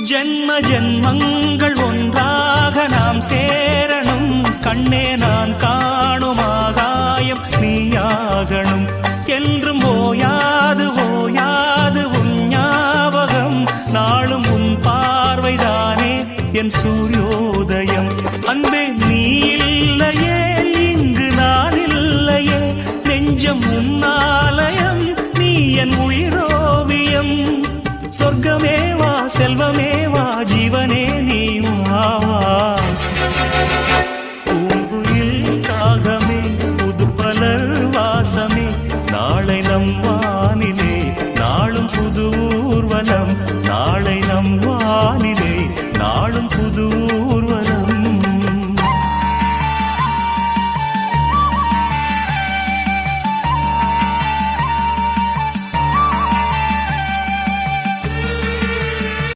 ஜென்ம ஜென்மங்கள் ஒன்றாக நாம் சேரணும். கண்ணே நான் காணும் ஆகாயம் நீயாகணும். என்றும் ஓயாது ஓயாது உன் ஞாபகம். நாளும் உன் பார்வைதானே என் சூரியோதயம். அன்பே நீ இல்லையே இங்கு நான் இல்லையே. நெஞ்சம் உன்னாலயம் நீ என் உயிரோவியம். சொர்க்கமேவா செல்வமே